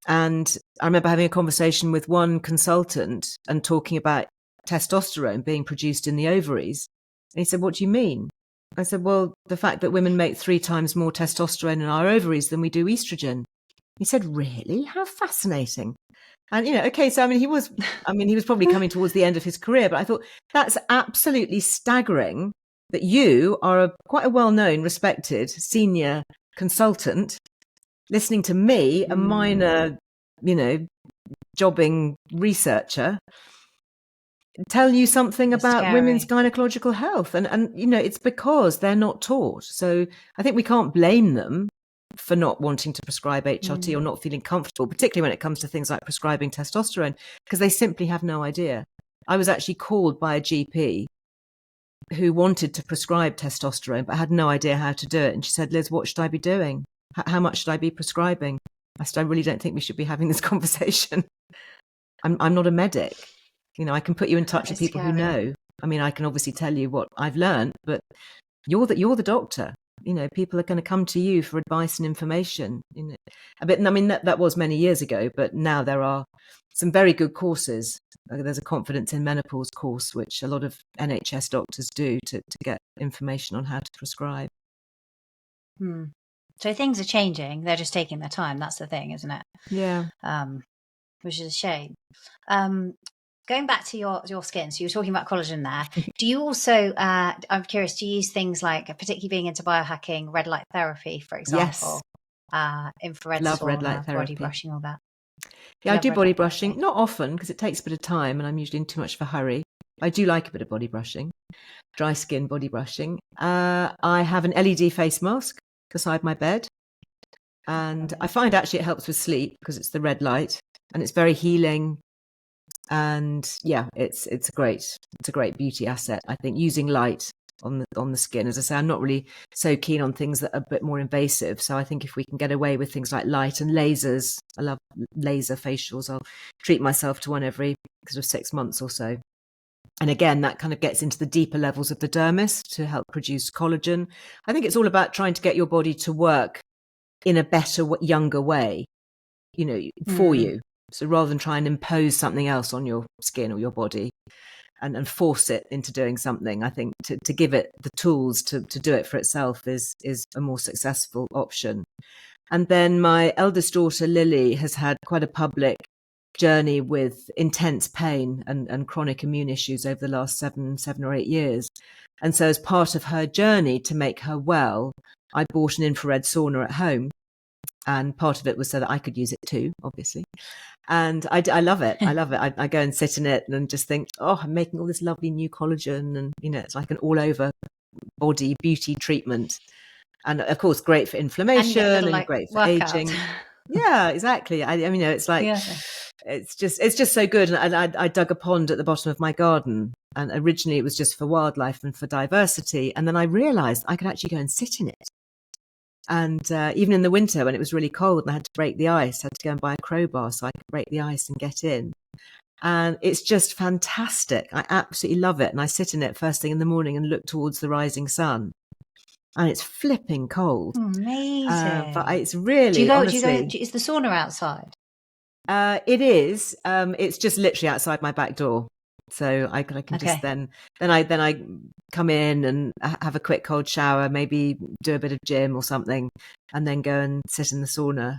Speaker 1: And I remember having a conversation with one consultant and talking about testosterone being produced in the ovaries. And he said, "What do you mean?" I said, "Well, the fact that women make 3 times more testosterone in our ovaries than we do estrogen." He said, "Really? How fascinating." And, okay, so, he was probably coming towards the end of his career, but I thought that's absolutely staggering that you are quite a well-known, respected senior consultant listening to me, a minor, jobbing researcher, tell you something about women's gynecological health. And, it's because they're not taught. So I think we can't blame them for not wanting to prescribe HRT or not feeling comfortable, particularly when it comes to things like prescribing testosterone, because they simply have no idea. I was actually called by a GP who wanted to prescribe testosterone, but had no idea how to do it. And she said, "Liz, what should I be doing? How much should I be prescribing?" I said, "I really don't think we should be having this conversation. I'm not a medic. I can put you in touch with people who know. I can obviously tell you what I've learned, but you're the doctor. People are going to come to you for advice and information. That was many years ago, but now there are some very good courses. There's a confidence in menopause course, which a lot of NHS doctors do to get information on how to prescribe.
Speaker 2: So things are changing. They're just taking their time. That's the thing, isn't it?
Speaker 1: Yeah.
Speaker 2: Which is a shame. Going back to your skin, so you were talking about collagen there. Do you also, I'm curious, do you use things like, particularly being into biohacking, red light therapy, for example?
Speaker 1: Yes.
Speaker 2: Infrared
Speaker 1: Love
Speaker 2: sauna,
Speaker 1: red light therapy.
Speaker 2: body brushing, all that?
Speaker 1: Yeah, I do body brushing. Not often, because it takes a bit of time and I'm usually in too much of a hurry. I do like a bit of body brushing, dry skin body brushing. I have an LED face mask beside my bed. And I find actually it helps with sleep because it's the red light and it's very healing. And yeah, it's a great beauty asset. I think using light on the skin. As I say, I'm not really so keen on things that are a bit more invasive. So I think if we can get away with things like light and lasers, I love laser facials. I'll treat myself to one every sort of 6 months or so. And again, that kind of gets into the deeper levels of the dermis to help produce collagen. I think it's all about trying to get your body to work in a better, younger way, for you. So rather than try and impose something else on your skin or your body and force it into doing something, I think to give it the tools to do it for itself is a more successful option. And then my eldest daughter, Lily, has had quite a public journey with intense pain and chronic immune issues over the last 7 or 8 years. And so as part of her journey to make her well, I bought an infrared sauna at home. And part of it was so that I could use it too, obviously. And I love it. I love it. I go and sit in it and just think, oh, I'm making all this lovely new collagen. And, it's like an all over body beauty treatment. And of course, great for inflammation and great for aging. Yeah, exactly. I mean, it's like, it's just so good. And I dug a pond at the bottom of my garden. And originally it was just for wildlife and for diversity. And then I realized I could actually go and sit in it. And even in the winter when it was really cold and I had to break the ice, I had to go and buy a crowbar so I could break the ice and get in. And it's just fantastic. I absolutely love it. And I sit in it first thing in the morning and look towards the rising sun. And it's flipping cold.
Speaker 2: Amazing.
Speaker 1: But it's really,
Speaker 2: is the sauna outside?
Speaker 1: It is. It's just literally outside my back door. So I can just then I come in and have a quick cold shower, maybe do a bit of gym or something, and then go and sit in the sauna.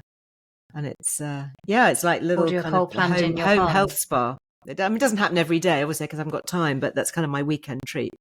Speaker 1: And it's it's like little kind of home health spa. It doesn't happen every day, obviously, because I haven't got time, but that's kind of my weekend treat.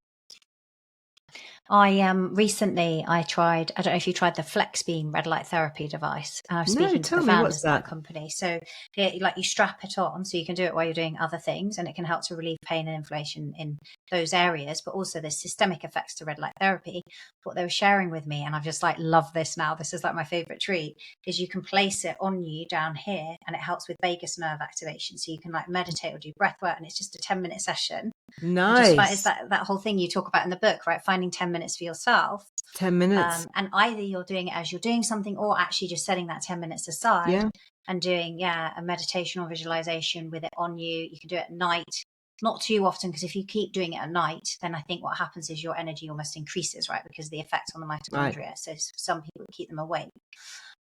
Speaker 2: I recently I don't know if you tried the FlexBeam red light therapy device. I was speaking to the founders of that company. So you strap it on so you can do it while you're doing other things, and it can help to relieve pain and inflammation in those areas. But also there's systemic effects to red light therapy. What they were sharing with me, and I've just love this now. This is like my favorite treat, is you can place it on you down here and it helps with vagus nerve activation. So you can meditate or do breath work, and it's just a 10-minute session.
Speaker 1: Nice.
Speaker 2: It's that whole thing you talk about in the book, right? Finding 10 minutes for yourself.
Speaker 1: 10 minutes.
Speaker 2: And either you're doing it as you're doing something, or actually just setting that 10 minutes aside and doing, a meditation or visualization with it on you. You can do it at night, not too often, because if you keep doing it at night, then I think what happens is your energy almost increases, right? Because the effect on the mitochondria. Right. So some people keep them awake.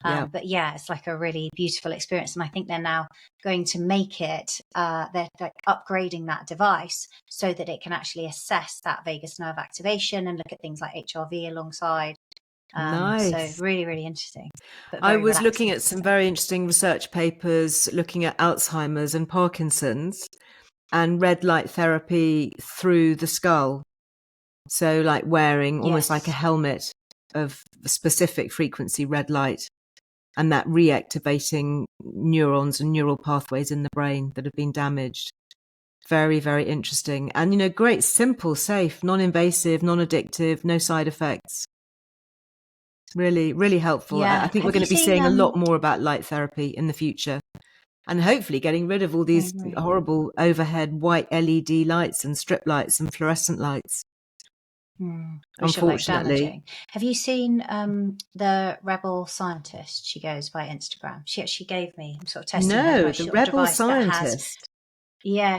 Speaker 2: But it's like a really beautiful experience. And I think they're now going to make it, they're upgrading that device so that it can actually assess that vagus nerve activation and look at things like HRV alongside.
Speaker 1: Nice.
Speaker 2: So really, really interesting.
Speaker 1: I was looking at some very interesting research papers looking at Alzheimer's and Parkinson's and red light therapy through the skull. So wearing almost like a helmet of specific frequency red light, and that reactivating neurons and neural pathways in the brain that have been damaged. Very, very interesting. And, great, simple, safe, non-invasive, non-addictive, no side effects. Really, really helpful.
Speaker 2: Yeah.
Speaker 1: I think we're going to be seeing a lot more about light therapy in the future. And hopefully getting rid of all these horrible overhead white LED lights and strip lights and fluorescent lights. Unfortunately.
Speaker 2: Have you seen the Rebel Scientist? She goes by Instagram. She actually gave me, I'm sort of testing her.
Speaker 1: The Rebel Scientist.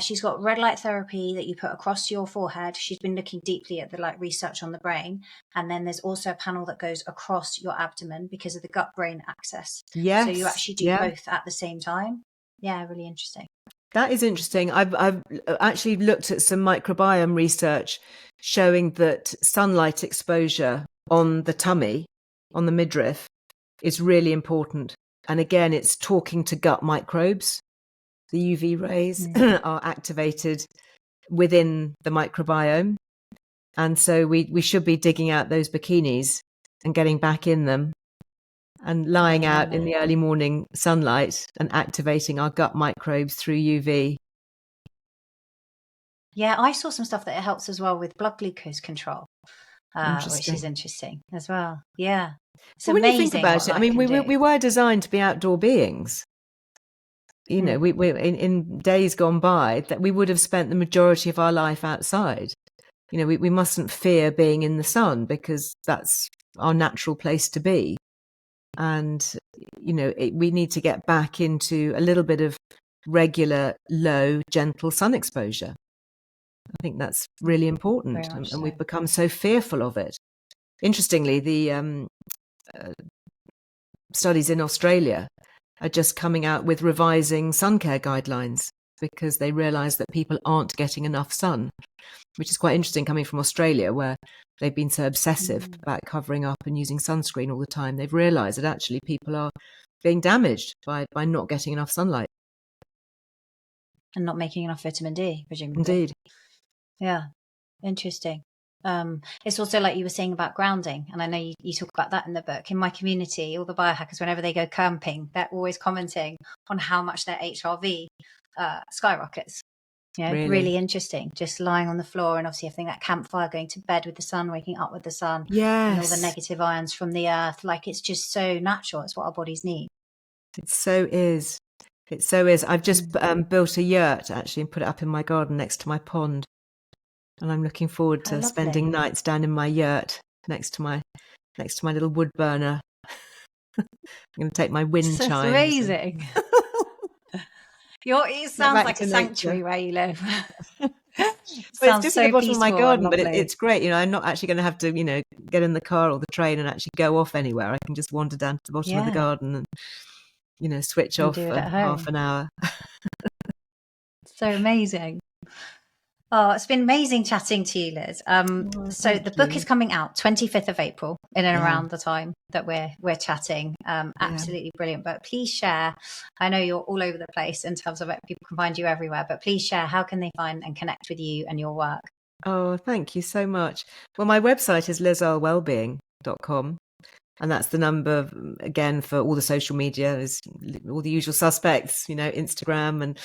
Speaker 2: She's got red light therapy that you put across your forehead. She's been looking deeply at the research on the brain. And then there's also a panel that goes across your abdomen because of the gut-brain axis.
Speaker 1: Yes.
Speaker 2: So you actually do both at the same time. Yeah, really interesting.
Speaker 1: That is interesting. I've actually looked at some microbiome research showing that sunlight exposure on the tummy, on the midriff, is really important. And again, it's talking to gut microbes. The UV rays are activated within the microbiome. And so we should be digging out those bikinis and getting back in them and lying out in the early morning sunlight and activating our gut microbes through UV.
Speaker 2: Yeah, I saw some stuff that it helps as well with blood glucose control, which is interesting as well. Yeah.
Speaker 1: So when you think about it, I mean, we were designed to be outdoor beings. We in days gone by that we would have spent the majority of our life outside. We mustn't fear being in the sun because that's our natural place to be. And, we need to get back into a little bit of regular, low, gentle sun exposure. I think that's really important,
Speaker 2: Very much
Speaker 1: and we've
Speaker 2: so.
Speaker 1: become so fearful of it. Interestingly, the studies in Australia are just coming out with revising sun care guidelines because they realise that people aren't getting enough sun, which is quite interesting coming from Australia, where they've been so obsessive about covering up and using sunscreen all the time. They've realised that actually people are being damaged by not getting enough sunlight.
Speaker 2: And not making enough vitamin D, presumably.
Speaker 1: Indeed.
Speaker 2: Yeah. Interesting. It's also like you were saying about grounding, and I know you talk about that in the book. In my community, all the biohackers, whenever they go camping, they're always commenting on how much their HRV skyrockets. You know, really interesting. Just lying on the floor and obviously having that campfire, going to bed with the sun, waking up with the sun, and all the negative ions from the earth. Like, it's just so natural. It's what our bodies need.
Speaker 1: It so is. It so is. I've just built a yurt actually and put it up in my garden next to my pond. And I'm looking forward to spending nights down in my yurt next to my little wood burner. I'm going to take my wind chimes.
Speaker 2: That's amazing. It sounds like a sanctuary where you live.
Speaker 1: Well, it's just at the bottom of my garden, but it's great. You know, I'm not actually going to have to, get in the car or the train and actually go off anywhere. I can just wander down to the bottom of the garden and, switch off for half an hour.
Speaker 2: So amazing. Oh, it's been amazing chatting to you, Liz. So the book is coming out 25th of April, in and around the time that we're chatting. Absolutely brilliant. But please share. I know you're all over the place in terms of it. People can find you everywhere, but please share. How can they find and connect with you and your work?
Speaker 1: Oh, thank you so much. Well, my website is lizearlewellbeing.com. And that's the number, again, for all the social media, is all the usual suspects, Instagram and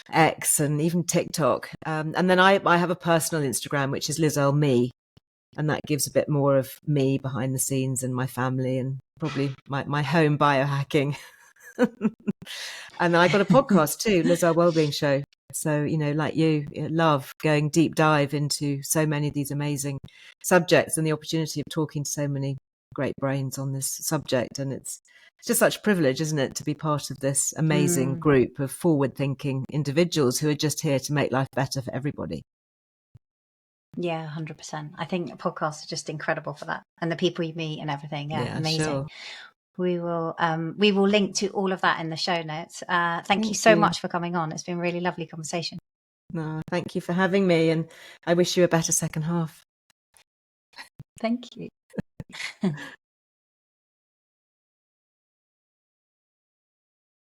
Speaker 1: X and even TikTok. And then I have a personal Instagram, which is Liz Earle Me. And that gives a bit more of me behind the scenes and my family and probably my home biohacking. And I got a podcast too, Liz Earle Wellbeing Show. So, like you, love going deep dive into so many of these amazing subjects and the opportunity of talking to so many great brains on this subject. And it's just such a privilege, isn't it, to be part of this amazing group of forward-thinking individuals who are just here to make life better for everybody.
Speaker 2: Yeah, 100%. I think podcasts are just incredible for that, and the people you meet and everything. Yeah, amazing. Sure. We will link to all of that in the show notes. Thank you so much for coming on. It's been a really lovely conversation.
Speaker 1: No, thank you for having me, and I wish you a better second half.
Speaker 2: Thank you.